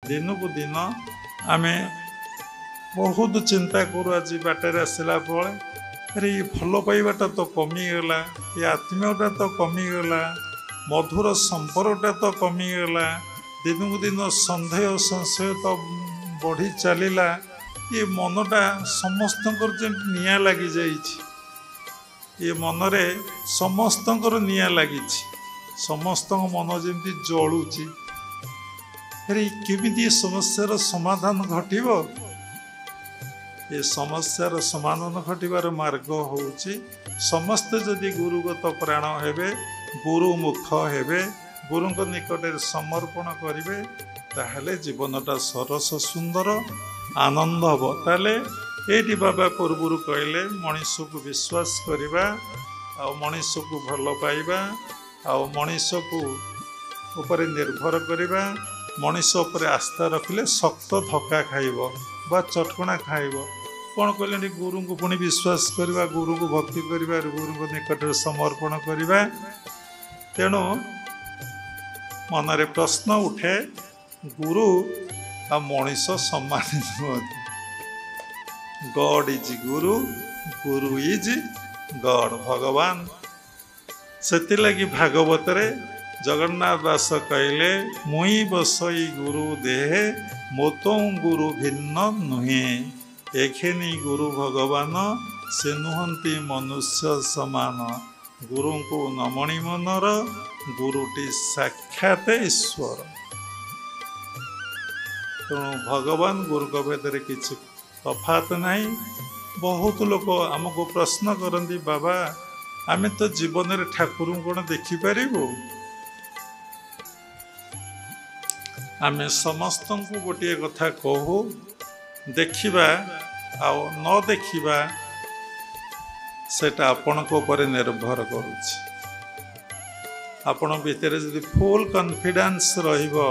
दिनकू दिन आम बहुत चिंता करूँ आज बाटर आसला अरे ये भल पाइबाटा तो कमीगला ये आत्मीयटा तो कमीगला मधुर संपर्कटा तो कमीगला दिनकू दिन सन्देह संशय तो बढ़ी चलला ये मनटा समस्त निया लगी ये मनरे समस्त निया लगी समस्त मन जमी जलुची अरे केमी समस्यार समाधान घटव ये समस्यार समाधान घटार मार्ग हूँ समस्ते जदि गुरुगत प्राण हेबे गुरुमुख हेबे गुरु निकट समर्पण करेंगे ताहले जीवनटा सरस सुंदर आनंद हम ताले ये बाबा पूर्वर कहले मनीष को विश्वास करवा मनीष को भल पाइबा मनीष को ऊपर निर्भर करवा मनीष उपर आस्था रखिले शक्त धक्का खाइब बा चटकणा खाइब कौन कहले गुरु को पुणी विश्वास करवा गुरु को भक्ति करवा गुरु निकट समर्पण करवा तेणु मनरे प्रश्न उठे गुरु आ मनीष सम्मान नुहति God is Guru Guru is God भगवान से लगी भागवत रे जगन्नाथ दास कहले मुई बसई गुरु देहे मोतो गुरु भिन्न नुहे एखेनी गुरु भगवान से नुहंती मनुष्य समान गुरु को नमणि मनर गुरुटी साक्षात ईश्वर तेणु भगवान गुरु भेदर किसी तफात नहीं बहुत लोग आमको प्रश्न करती बाबा आमे तो जीवन में ठाकुर कौन देखिपारू आमे समस्त को गोटे कथा कहू देखिबा आउ न देखिबा सेटा आपण को ऊपर निर्भर करुछि आपण भीतर जदि फुल कॉन्फिडेंस रहिबो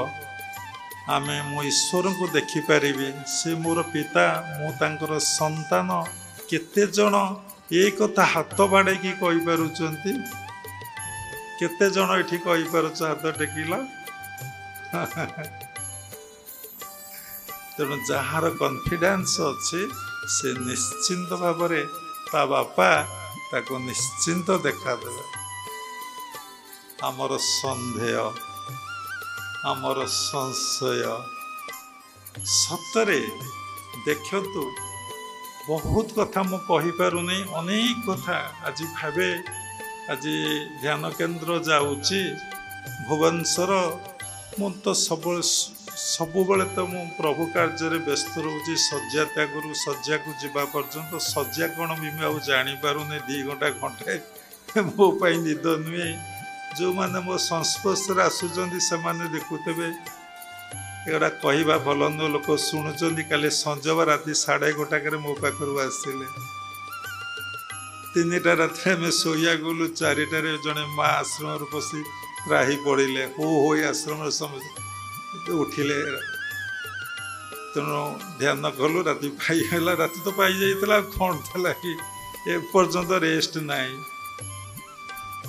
आमे मो ईश्वर को देखिपारि से मोर पिता मु तांकर संतान केते जण ये कथा हाथ बाड़े की कहि पारुचंती केते जण एठी कहि पारुछ हाथ टेकिला तेणु जार कॉन्फिडेंस अच्छे से निश्चिंत भाव ता बापा ताको निश्चिंत देखा देवे आमर संदेह आमर संशय सतरे देखतु बहुत कथा मु कहि पारुनी अनेक कथा आज भावे आज ध्यान केन्द्र जाऊँची भुवनेश्वर मु तो सबु बेले तो मु प्रभु कार्य व्यस्त रोची शज्या त्यागरू शज्या को जीवा पर्यंत शज्या कौन भी मुझे जापारे 2 घंटा घंटे मो निद नुहे जो मैंने मो संस्पर्श आसुँच से देखुवे एगुड़ा कहवा भल नुह लोक शुणुंट काली संजवा राति 11:30 मो पाखर आसिले 3टा राति आम शोया गलु 4टार जड़े माँ आश्रम पशि त्राही पड़े हो आश्रम समझ उठिले तेणु ध्यान कलु राति पाईगला राति तो पाई जाइला कौन था कि एपर्यंत रेस्ट नाई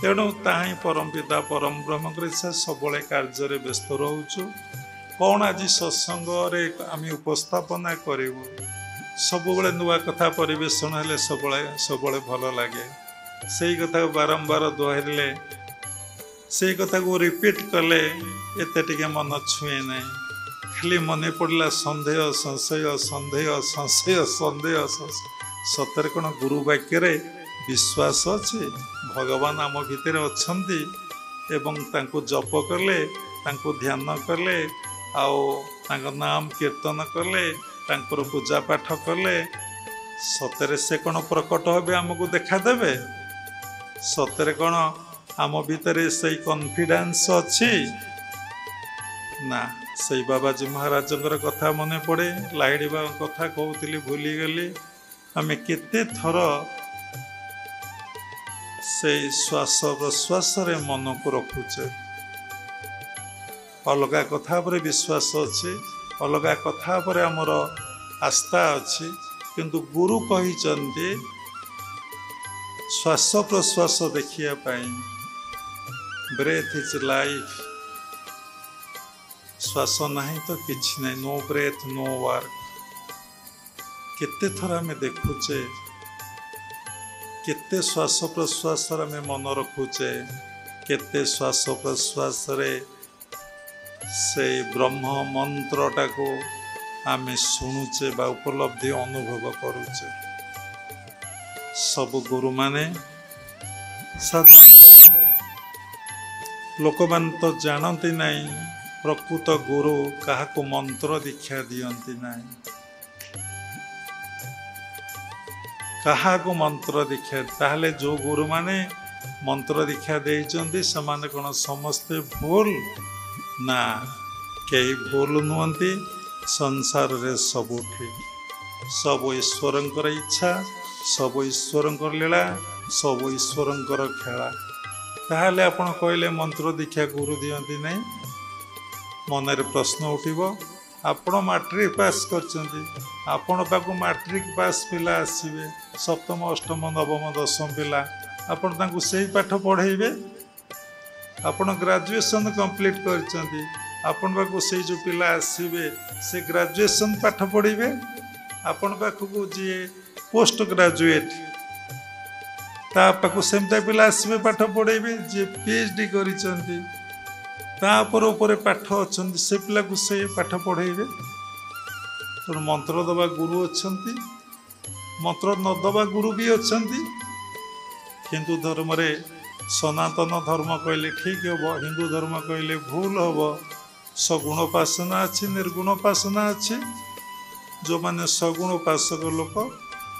तेणु ताही परम पिता परम ब्रह्म इच्छा सब कार्य व्यस्त रोचु कौन आज सत्संग आम उपस्थापना करूँ सब नुआ कथा परिवेशन हेले सब भल लगे से कथा बारंबार दोहरिले से कथा को रिपीट कले एते टिके मन छुए ना खाली मन पड़ा सन्देह संशय सन्देह संशय सन्देह सतरे कौन गुरु वाक्य विश्वास अच्छे भगवान आम भितर अच्छी एवं तांको जप कले तांको ध्यान कले आओ नाम कीर्तन कले तांकर पूजा पाठ कले सतरे से कौन प्रकट हे आमको देखादेवे सतरे कौन आम भितर से कॉन्फिडेंस अच्छी ना से बाबाजी महाराज कथा मन पड़े लाइडी बाबा कथा कहूली भूलीगली आम केते थर से श्वास प्रश्वास मन को रखुचे अलग कथा पर विश्वास अच्छे अलग कथा पर आमर आस्था अच्छी किंतु गुरु कही श्वास प्रश्वास देखिया ब्रेथ इज लाइफ श्वास नहीं तो किछि नहीं, नो ब्रेथ नो वर्क। केते थर आम देखुचे, केते श्वास प्रश्वास आम मन रखुचे, केते श्वास प्रश्वास से ब्रह्म मंत्रटा को आम शुणुचे बा उपलब्धि अनुभव करुचे। सब गुरु माने लोक मान तो जानती नहीं, प्रकृत गुरु क्या मंत्र दीक्षा दियंती नहीं, क्या मंत्र दीक्षा। ताहले जो गुरु माने मंत्र दीक्षा देइचंती समाने कौन समस्ते भूल ना, कई भूल नुहंती। संसार रे सब ठीक, सब ईश्वरंकर इच्छा, सब ईश्वरंकर लीला, सब ईश्वरंकर खेला। ताहले आपण कहले मंत्र दीक्षा गुरु दियंती नहीं, मनरे प्रश्न उठिबो। आपण मैट्रिक पास करचंती, आपण पाकु मैट्रिक पास पिला आसीबे, सप्तम अष्टम नवम दशम पिला, आपण तांकु सेही पाठ पढ़ेइबे। आपण ग्रेजुएशन कंप्लीट करचंती, आपण पाकु सेही जो पिला आसीबे से ग्रेजुएशन पाठ पढ़ेइबे। आपण पाखु जे पोस्ट ग्रेजुएट ता पाखु सेमता पिला आसीबे पाठ पढ़ेइबे। जे पीएचडी करिचंती तापर ऊपर पाठ अच्छे से पिला को से पाठ पढ़ेबे। तेणु मंत्र दबा गुरु अच्छी, मंत्र न दबा गुरु भी अच्छा। हिंदू धर्म रे सनातन धर्म कहले ठीक हम, हिंदू धर्म कहले भूल हम। सगुण उपासना अच्छी, निर्गुण उपासना अच्छी। जो माने सगुण उपासक लोक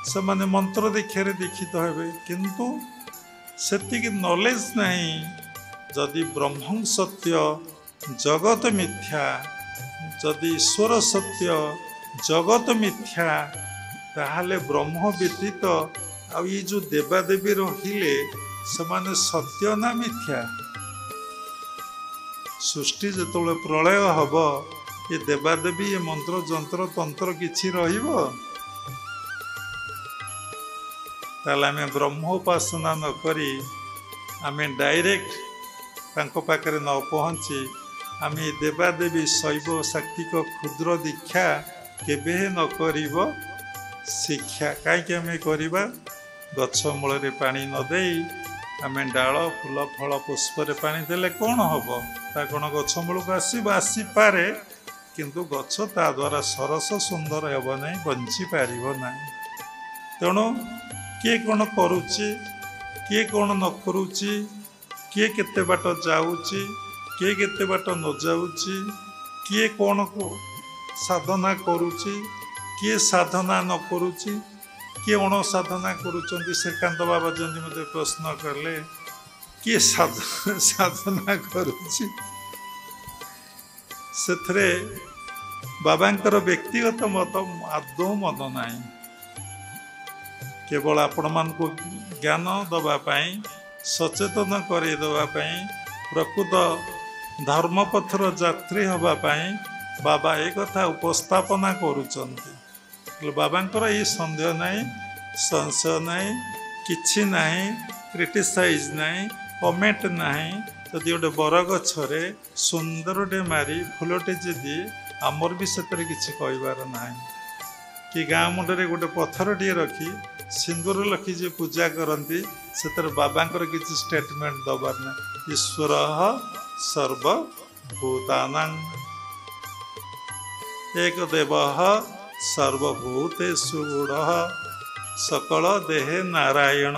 से माने मंत्र दीक्षार दीक्षित हेबे, किंतु सेतिक नॉलेज नहीं। जदि ब्रह्म सत्य जगत मिथ्या, जदि ईश्वर सत्य जगत मिथ्या, ताहले ब्रह्म व्यतीत आ ये जो देवादेवी रहिले समाने सत्य ना मिथ्या। सृष्टि जेतोले प्रलय हब, ये देवादेवी ये मंत्र जंत्र तंत्र किछि रहिबो? ताहले आमे ब्रह्म उपासना न करी आमे डायरेक्ट तांको पाखरे न पहुँची आमे देवादेवी शैव शाक्तिक क्षुद्र दीक्षा केबे न करिब शिक्षा। कहीं आमे करिबा गछ मूल पानी न देई आमे डाल फूल फल पुष्प पानी देले कौन हम? ता कौन गछ मूल को आसी पारे, किंतु गछ ता द्वारा सरस सुंदर हेब नहीं, बंची पार ना। तेणु किए कौन करुच्ची, किए कौन न करुच्ची, किए केते बाट जाऊँची, किए केते बाट न जाऊँची, किए कौन को साधना करुच्ची, किए साधना न करुच्ची, किए अण साधना करुचंती। श्रीकांत बाबा जमी मत प्रश्न कले किए साधना करुच्ची, से बाबांकर व्यक्तिगत मत आदौ मत नहीं। केवल आपण मान को ज्ञान दवापाई, सचेतन करदेवाई, प्रकृत धर्मपथर यात्री हवापाई बाबा एक कथा उपस्थापना करुचंती। बाबांकर ये संदेह नहीं, संशय नहीं, किछि नहीं, क्रिटिसाइज नहीं, कमेंट नहीं। जदि गोटे बरगछरे सुंदरटे मारी फुलटे जे आमर भी से किसी कहबार ना कि गाँ मुंडे गोटे पत्थरटे रखी सिंदूर लखी जे पूजा करती से बाबांकर किसी स्टेटमेंट दबार ना। ईश्वर सर्वभूतानां एक देव सर्वभूतेषु गूढ़ सकल देहे नारायण।